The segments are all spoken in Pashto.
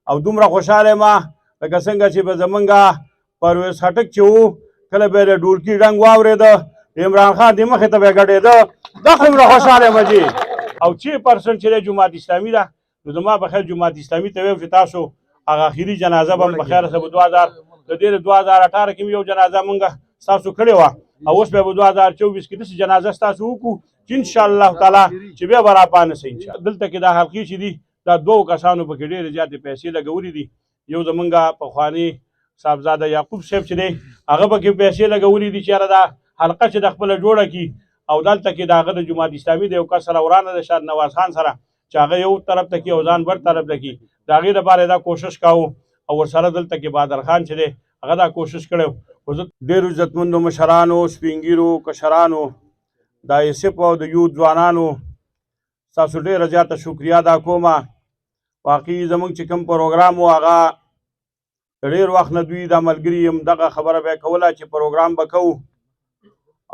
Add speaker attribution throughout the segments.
Speaker 1: او دومره خوشحاله یم لکه څنګه چې به زمونږ پرویز خټک چې و کله به یې د ډولکي ډنګ واورېده د عمران خان د مخې ته به یې ګډېده دغه دومره خوشحاله یم جي او 6% چې دی جماعت اسلامي ده نو زما په خیر جماعت اسلامي ته ویم چې تاسو هغه اخري جنازه به هم په خیره سره به 2000 د دې د 2018 کې یو جنازه مونږ ستاسو کړې وه او اوس به 2024 کې داسې جنازه ستاسو وکړو چې انشاءالله تعالی چې بیا به راپانه سي دلته کې دا حلقې چې دي دا 2 کسانو پکې ډېرې زیاتې پیسې لګولې دي یو زمونږ پخواني صاحبزاده یعقوب صاحب چې دی هغه پکې پیسې لګولې دي چې یاره دا حلقه چې د خپله جوړه کړي او دلته کې د هغه د جماعت اسلامي د یو کس سره ورانه د شاد نواز خان سره چې هغه یو طرف ته کړي او ځان بل طرف ته کړي د هغې دپاره دا کوشش کاوه او ورسره دلته کې بهادر خان چې دی هغه دا کوشش کړی خو زه ډېرو عزتمندو مشرانو سپین ږیرو کشرانو د ایسپ او د یوت ځوانانو ستاسو ډېره زیاته شکریه ادا کومه واقعي زموږ چې کوم پروګرام و هغه د ډېر وخت نه دوی دا ملګري یم دغه خبره به یې کوله چې پروګرام به کوو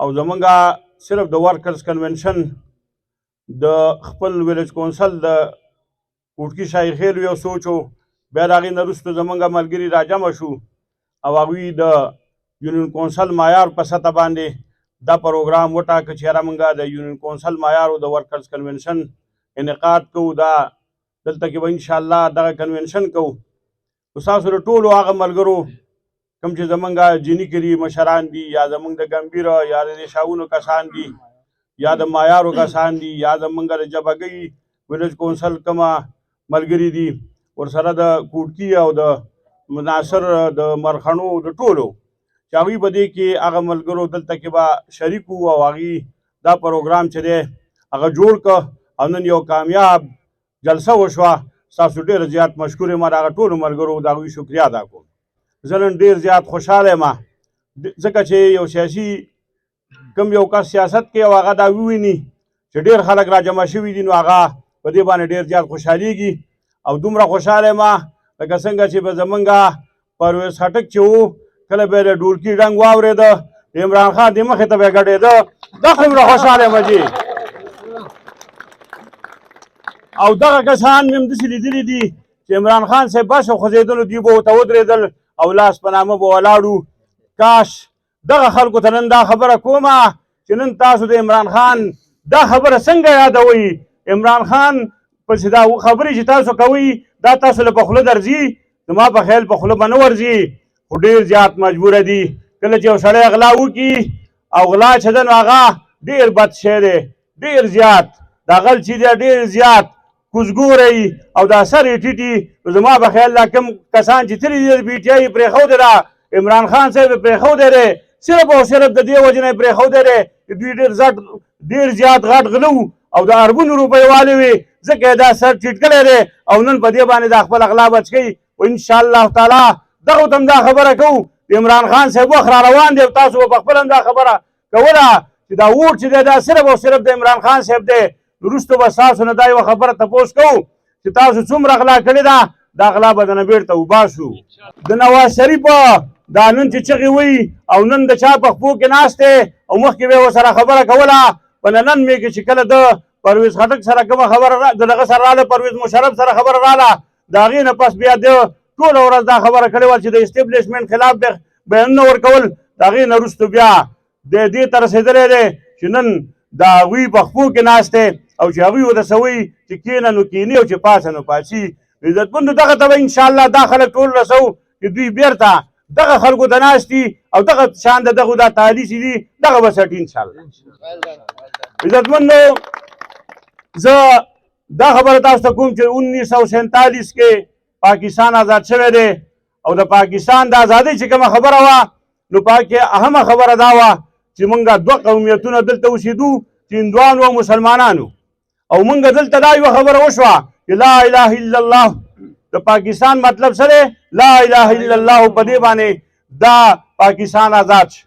Speaker 1: او زمونږ صرف د ورکرز کنونشن د خپل ویلیج کونسل د کوټکي شاهي خیل یو سوچ و بیا د هغې نه وروسته زمونږ ملګري راجمع شو او هغوی د یونین کونسل معیار په سطح باندې دا پروګرام وټاکه چې یاره مونږ د یونین کونسل معیار او د ورکرز کنونشن انعقاد کوو دا دلته کې به انشاءالله دغه کنونشن کوو خو ستاسو د ټولو هغه ملګرو کوم چې زمونږ جیني کلي مشران دي یا زمونږ د ګمبیره یا د شاونو کسان دي یا د معیارو کسان دي یا زمونږ د جبهګۍ ویلیج کونسل کومه ملګري دي ورسره د کوټکي او د مناصر د مرخڼو د ټولو چې هغوی به دې کې هغه ملګرو دلته کې به شریک وو او هغوی دا پروګرام چې دی هغه جوړ که او نن یو کامیاب جلسه وشوه ستاسو ډېر زیات مشکور یم د هغه ټولو ملګرو د هغوی شکریه ادا کوم زه نن ډېر زیات خوشحاله یم ځکه چې یو سیاسي کوم یو کس سیاست کوي او هغه دا وویني چې ډېر خلک را جمع شوي دي نو هغه په دې باندې ډېر زیات خوشحالېږي او دومره خوشحاله یم لکه څنګه چې به زمونږ پرویز خټک چې و کله به یې د ډولکي ډنګ واورېده د عمران خان د مخې ته به یې ګډېده دغه دومره خوشحاله یم جي او دغه کسان مې هم داسې لیدلي دي چې عمران خان صاحب بس خوځېدلو دوی به ورته ودرېدل او لاس په نامه به ولاړو کاش دغه خلکو ته نن دا خبره کومه چې نن تاسو د عمران خان دا خبره څنګه یادوئ عمران خان پسې دا خبرې چې تاسو کوئ دا تاسو له په خوله درځي زما په خیال په خوله به نه ورځي خو ډېر زیات مجبوره دي کله چې یو سړی غلا وکړي او غلا چې ده نو هغه ډېر بد شی دی ډېر زیات دا غل چې دی ډېر زیات کوزګوری او دا سر یې ټیټي زما په خیال دا کوم کسان چې تللي دي د پي ټي آی یې پرېښودی ده عمران خان صاحب یې پرېښودی دی صرف او صرف د دې وجې نه یې پرېښودی دی چې دوی ډېر زیات غټ غله او د اربونو روپۍ والې وې ځکه یې دا سر ټیټ کړی دی او نن په دې باندې دا خپل اغلا بچ کوي او انشاءالله تعالی دغو ته هم دا خبره کوو د عمران خان صاحب وخت را روان دی او تاسو به په خپله هم دا خبره کوله چې دا ووټ چې دی دا صرف او صرف د عمران خان صاحب دی وروسته به ستاسو نه دا یوه خبره تپوس کوو چې تاسو څومره غلا کړې ده دا غلا به دنه بیرته وباسو د نواز شریف دا نن چې چغې وایي او نن د چا په خپو کې ناست دی او مخکې به یې ورسره خبره کوله په ننن مې کې چې کله د پرویز خټک سره کومه خبره د دغه سره راغله پرویز مشرف سره خبره راغله د هغې نه پس بیا د ټوله ورځ دا خبره کړې وه چې د اسټبلیشمنټ خلاف بیانونه ورکول د هغې نه وروسته بیا د دې ته رسېدلی دی چې نن د هغوی په خپو کې ناست دی او چې هغوی ورته څه وایي چې کښېنه نو کښېني او چې پاڅه نو پاڅي عزتمندو دغه ته به انشاءالله دا خلک ټول رسوو چې دوی بیرته دغه خلکو ته ناست دي او دغه شان د دغو دا تالیسي دي دغه به سټي انشاءالله عزتمندو زه دا خبره تاسو ته کوم چې 1947 کې پاکستان آزاد شوی دی او د پاکستان د ازادۍ چې کومه خبره وه نو په کې اهمه خبره دا وه چې موږ 2 قومیتونه دلته اوسېدو چې هندوانو او مسلمانانو او موږ دلته دا یوه خبره وشوه چې لا اله الا الله د پاکستان مطلب څه دی لا اله الا الله په دې باندې دا پاکستان آزاد شو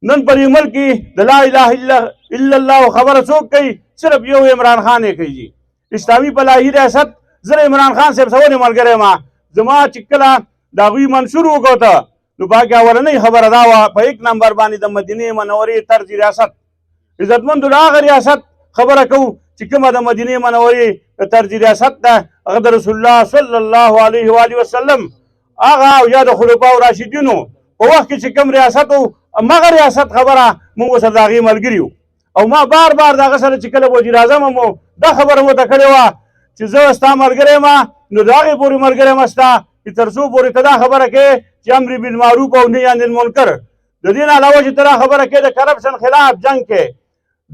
Speaker 1: نن په دې ملک کې د لا اله الا الله خبره څوک کوي صرف یو عمران خان یې کوي اسلامي فلاحي ریاست زه عمران خان صاحب سره ولې ملګری یم زما چې کله د هغوی منشور وکوته نو په هغې اولنۍ خبره دا وه په 1 نمبر باندې د مدینې منورې طرز ریاست عزتمندو د هغه ریاست خبره کوو چې کومه د مدینې منورې د طرز ریاست ده هغه د رسول الله صلی الله علیه و آله وسلم هغه او یا د خلفاء راشدینو په وخت کې چې کوم ریاست و مغه ریاست خبره موږ ورسره د هغې ملګري یو او ما بار بار د هغه سره چې کله وزیر اعظم هم دا خبره مو ته کړې وه چې زه ستا ملګری یم نو د هغې پورې ملګری یم ستا چې تر څو پورې ته دا خبره کوې چې امر بالمعروف او نهي عن المنکر د دې نه علاوه چې ته دا خبره کوې د کرپشن خلاف جنګ کې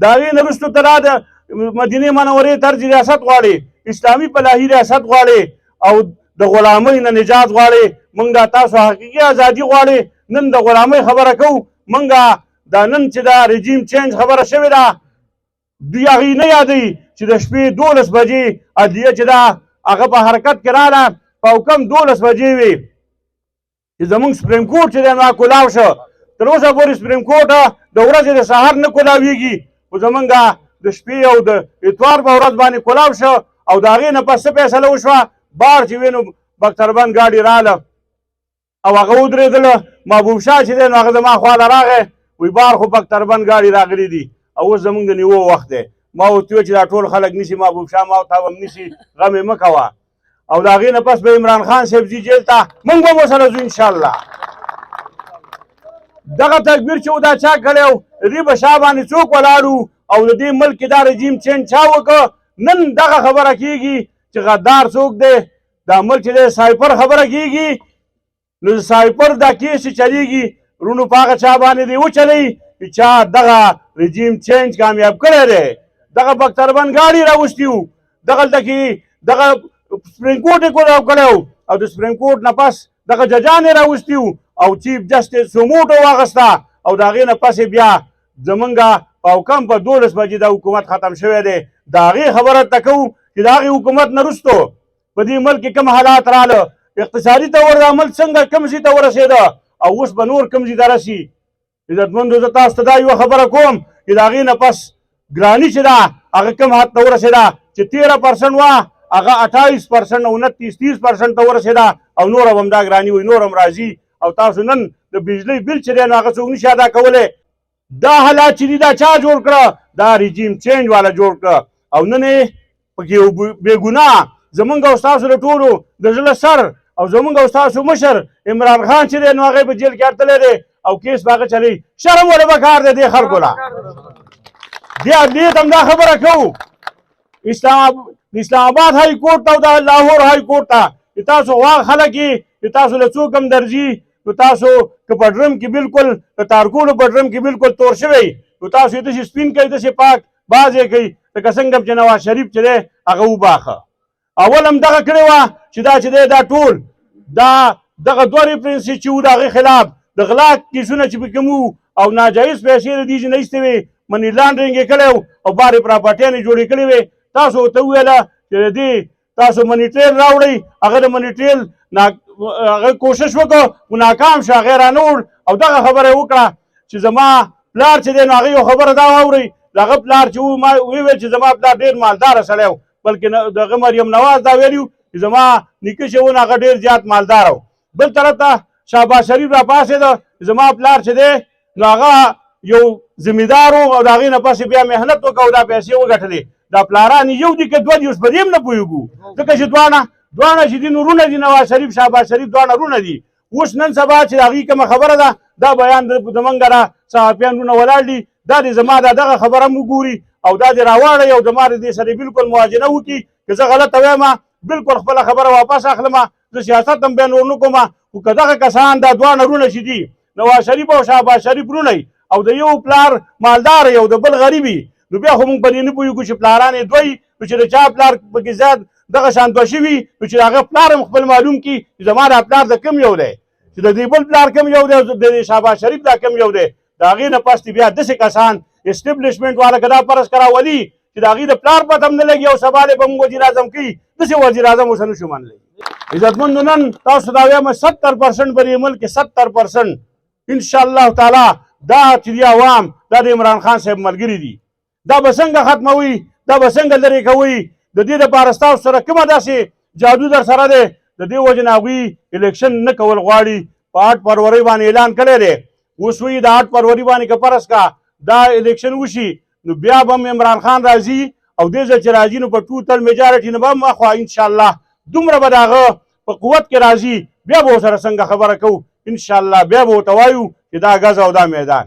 Speaker 1: د هغې نه وروستو ته دا د مدینې منورې طرز ریاست غواړې اسلامي فلاحي ریاست غواړې او د غلامۍ نه نجات غواړې موږ دا تاسو حقیقي ازادي غواړې نن د غلامۍ خبره کوو موږ دا نن چې دا رژیم چینج خبره شوې ده دوی هغې نه یادوي چې د شپې 12 بجې عدلیه چې ده هغه په حرکت کې راغله په حکم 12 بجې وي چې زمونږ سپریم کورټ چې دی نو کلاو شو تر اوسه پورې سپریم کورټ د ورځې د سهار نه کولاویږي خو زمونږ د شپې او د اتوار په ورځ باندې کولاو شو او د هغې نه پس څه فیصله وشوه بار چې وینو بختربند ګاډي راله او هغه ودرېدله محبوب شاه چې دی نو هغه زما خواله راغی وی بار خو بختربند ګاډي راغلي دي او اوس زمونږ د نیوو وخت دی ما ورته وویل چې دا ټول خلک نیسي محبوب شاه ما ورته هم نیسي غم یې مه کوه او د هغې نه پس به عمران خان صاحب ځي جیل ته موږ به ورسره ځو انشاءالله دغه تکبیر چې و دا چا کړی و د دې په شا باندې څوک ولاړ او د دې ملک کې دا رژیم چینج چا وکړه نن دغه خبره کېږي چې غدار څوک دی دا ملک چې دی سایپر خبره کېږي نو د سایپر دا کیس چې چلیږي رونو په هغه چا باندې دی وچلی چې چا دغه رژیم چینج کامیاب کړی دی دغه بختربند ګاډي راوستي وو دغلته کې دغه سپریم کورټ یې کولاو کړی او د سپریم کورټ نه پس دغه ججان یې راوستي وو او چیف جسټس سموټ واغسته او د هغې نه پسې بیا زمونږ په حکم په 12 بجې دا حکومت ختم شوی دی د هغې خبره ته کوو چې د هغې حکومت نه وروستو په دې ملک کې کوم حالات راله اقتصادي طور د عمل څنګه کوم ځای ته ورسېده او اوس به نور کوم ځای ته رسي عزتمندو زه تاسو ته دا یوه خبره کوم چې د هغې نه پس ګراني چې ده هغه کوم حد ته ورسېده چې 13% وه هغه 28% او 29-30% ته ورسېده او نور هم دا ګراني وي نور هم راځي او تاسو نن د بجلی بل چې دی نو هغه څوک نشي ادا کولی دا حالات چې دي دا چا جوړ کړه دا رژیم چینج والا جوړ کړه او نن یې پکې یو بېګناه زمونږ او ستاسو د ټولو د زړه سر او زمونږ او ستاسو مشر عمران خان چې دی نو هغه په جیل کې اړتلی دی او کیس به هغه چلی شرم ولې پکار دی دې خلکو له دې عدلیې ته هم دا خبره کوو اسلام آباد های کورټ ته او د لاهور های کورټ ته چې تاسو غواړ خلک یې چې تاسو له څوک هم درځي نو تاسو که په ډرم کې بالکل د تارکونو په ډرم کې بالکل تور شوی نو تاسو یې داسې سپین کوئ داسې پاک باز یې کوئ لکه څنګه چې نواز شریف چې دی هغه وباخه اول هم دغه کړې وه چې دا چې دی دا ټول دا دغه 2 ریفرنسې چې وو د هغې خلاف د غلا کیسونه چې پکې وو او ناجایز پیسې د دې چې نه ایستې وې منی لانډرینګ یې کړی او بارې پراپرټیانې جوړې کړې وې تاسو ورته وویله چې د دې تاسو منی ټریل راوړئ هغه د منی ټریل هغه کوشش وکړو خو ناکام شو هغې رانه او دغه خبره یې وکړه چې زما پلار چې دی نو هغه یو خبره دا واورئ د هغه پلار چې ما وویل چې زما پلار ډېر مالداره سړی و بلکې دغه مریم نواز دا ویلي چې زما نیکه چې و نو هغه ډېر زیات مالداره و بل طرف ته شهباز شریف راپاڅېده زما پلار چې دی نو هغه یو ذمېدار و او د هغې نه پسې بیا محنت وکړه او دا پیسې وګټلې دا پلاران یو دي که 2 دي اوس په دې هم نه پوهېږو ځکه چې دواړه چې دي نو رونه دي نواز شریف شهباز شریف دواړه رونه دي اوس نن سبا چې د هغې کومه خبره ده دا بیان زمونږ را صحافیان رونه ولاړ دي دا دې زما دغه خبره هم وګوري او دا دې راواړئ او زما د دې سره بالکل موازنه وکړي که زه غلطه وایم بالکل خپله خبره واپس اخلم زه سیاست هم بیا نور نه کوم خو که دغه کسان دا دواړه رونه چې دي نواز شریف او شهباز شریف رونه او د یو پلار مالدار او د بل غریبي نو بیا خو موږ په دې نه پوهېږو چې پلاران یې دوی نو چې د چا پلار پکې زیات دغه شان دوه شوي نو چې د هغه پلار هم خپل معلوم کړي چې زما دا پلار د کوم یو دی چې د دې بل پلار کوم یو دی او د شهباز شریف دا کوم یو دی د هغې نه پس بیا داسې کسان اسټبلیشمنټ والا که دا فرض کراولي چې د هغې د پلار پته هم نه لګي او سبا دی به موږ وزیر اعظم کوي داسې وزیر اعظم اوس نشو منلی عزتمندو نن تاسو دا وایم 70% په دې ملک کې 70% انشاءالله تعالی دا چې دی عوام دا د عمران خان صاحب ملګري دي دا به څنګه ختموي دا به څنګه لرې کوي د دې دپاره ستاسو سره کومه داسې جادو در سره دی د دې وجې نه هغوی الیکشن نه کول غواړي په 8 فروری باندې اعلان کړی دی اوس وایي د 8 فروری باندې که فرض کا دا الیکشن وشي نو بیا به هم عمران خان راځي او دې ځل چې راځي نو په ټوټل میجارټي نه به هم اخوا انشاءالله دومره به د هغه په قوت کې راځي بیا به ورسره څنګه خبره کوو انشاءالله بیا به ورته وایو چې دا ګز او دا میدان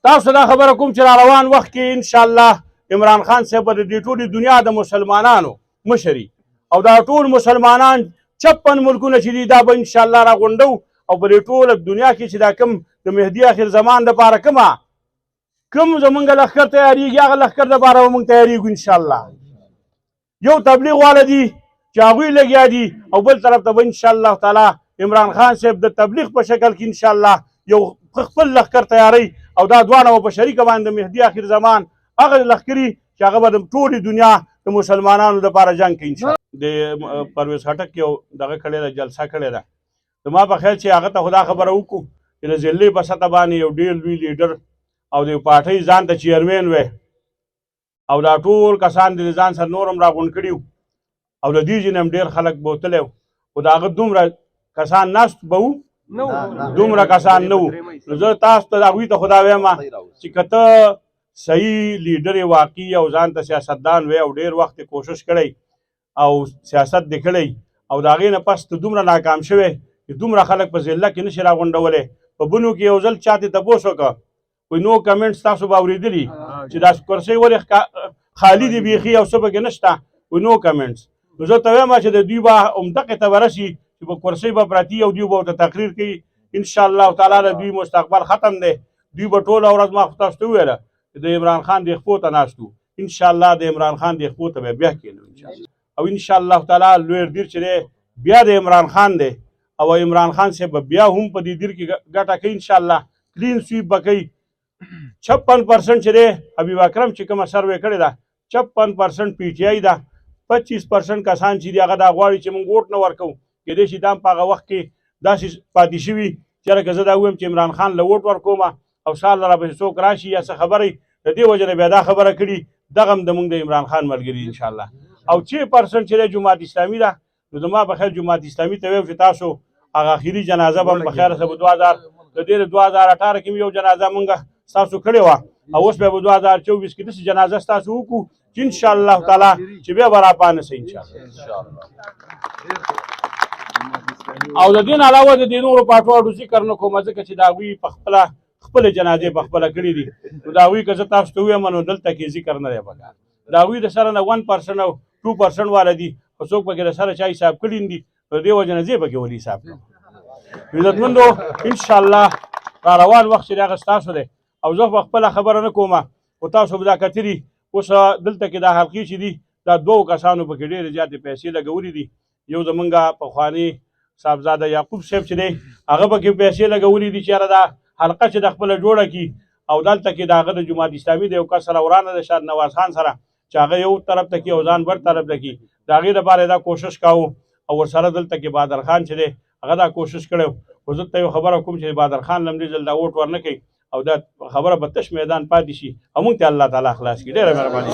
Speaker 1: تاسو دا خبره کوم چې را روان وخت کې انشاءالله عمران خان صاحب به د دې ټولې دنیا د مسلمانانو مشري او دا ټول مسلمانان 56 ملکونه چې دي دا به انشاءالله راغونډو او په دې ټوله دنیا کې چې دا کوم د مهدي اخر زمان دپاره کوم زمونږ لښکر تیارېږي هغه لښکر دپاره به موږ تیارېږو انشاءالله یو تبلیغ والا دي چې هغوی لګیا دي او بل طرف ته به انشاءالله تعالی عمران خان صاحب د تبلیغ په شکل کې انشاءالله یو خپل لښکر تیاری او دا دواړه به په شریکه باندې د مهدي اخر زمان هغه لښکري چې هغه به د ټولې دنیا د مسلمانانو دپاره جنګ کوي انشاءالله د پرویز خټک یو دغه کړې ده جلسه کړې ده زما په خیال چې هغه ته خو دا خبره وکړو چې د ضلعې په سطح باندې یو ډېر لوی لیډر او د پارټۍ ځان ته چیرمین وی او دا ټول کسان د ځان سره نور هم راغونډ کړي او د دې ځینې هم ډېر خلک بوتلی خو د هغه دومره کسان ناست به وو دومره کسان نه وو نو زه تاسو ته هغوی ته خو دا وایم چې که ته صحیح لیډر واقعي او ځان ته سیاستدان وی او ډېر وخت کوشش کړی او سیاست دې کړی او د هغې نه پس ته دومره ناکام شوی چې دومره خلک په ضلع کې نشي راغونډولی په بنو کې یو ځل چا ته تپوس وکړه وایي نو کمنټس تاسو به اورېدلي چې دا کرسۍ ولې خالي دي بیخي او څه پکې نشته وایي نو کمنټس نو زه ته وایم چې د دوی به همدغې ته به رسي چې په کرسۍ به پرتي او دوی به ورته تقریر کوي انشاءالله تعالی د دوی مستقبل ختم دی دوی به ټوله ورځ ما خو تاسو ته وویله د عمران خان د خپو ته ناست وو انشاءالله د عمران خان د خپو ته به بیا کېنو او انشاءالله تعالی لوی دیر چې دی بیا د عمران خان دی او عمران خان صاحب بیا هم په دې دیر کې ګټه کوي انشاءالله کلین سویپ به کوي 56% چې دی حبیب اکرم چې کومه سروې کړې ده 56% پی ټي آی ده 25% کسان چې دي هغه دا غواړي چې موږ ووټ نه ورکوو کېدای شي دا هم په هغه وخت کې داسې پاتې شوي چې لکه زه دا ووایم چې عمران خان له ووټ ورکومه او سهار راپسې څوک راشي یا څه خبرې د دې وجه نه بیا دا خبره کړي دغه هم زموږ د عمران خان ملګري انشاءالله او 6% چې دی جماعت اسلامي ده نو زما په خیر جماعت اسلامي ته ویم چې تاسو هغه اخري جنازه به هم په خیر سره به 2000 د دې 2018 کې یو جنازه مونږ ستاسو کړې وه او اوس بیا به 2024 کې داسې جنازه ستاسو وکړو چې انشاءالله تعالی چې بیا به راپانه سي انشاءالله او د دې نه علاوه د دې نورو پاټواډو ذکر نه کوم ځکه چې د هغوی په خپله جنازې په خپله کړي دي نو د هغوی که زه تاسو ته ووایم نو دلته کې ذکر نه دی پکار د هغوی د سره نه 1% او 2% والا دي خو څوک پکې د سره چا حساب کړي دي نو دې وجه نه زه پکې ولې حساب کوم عزتمندو انشاءالله را روان وخت چې هغه ستاسو دی او زه په خپله خبره نه کومه خو تاسو به دا کتلي اوس دلته کې دا حلقې چې دي دا 2 کسانو پکې ډېرې زیاتې پیسې لګولې دي یو زمونږ پخواني صاحبزاده یعقوب صاحب چې دی هغه پکې پیسې لګولې دي چې یاره دا حلقه چې د خپله جوړه کړي او دلته کې د هغه د جماعت اسلامي د یو کس سره ورانه ده شاد نواز خان سره چې هغه یو طرف ته کړي او ځان بل طرف ته کړي د هغې دپاره دا کوشش کاوه او ورسره دلته کې بهادر خان چې دی هغه دا کوشش کړی خو زه ته یو خبره کوم چې بهادر خان لمدې ځل دا ووټ ورنه کوي او دا خبره به تش میدان پاتې شي او موږ ته الله تعالی خلاص کړي ډېره مهرباني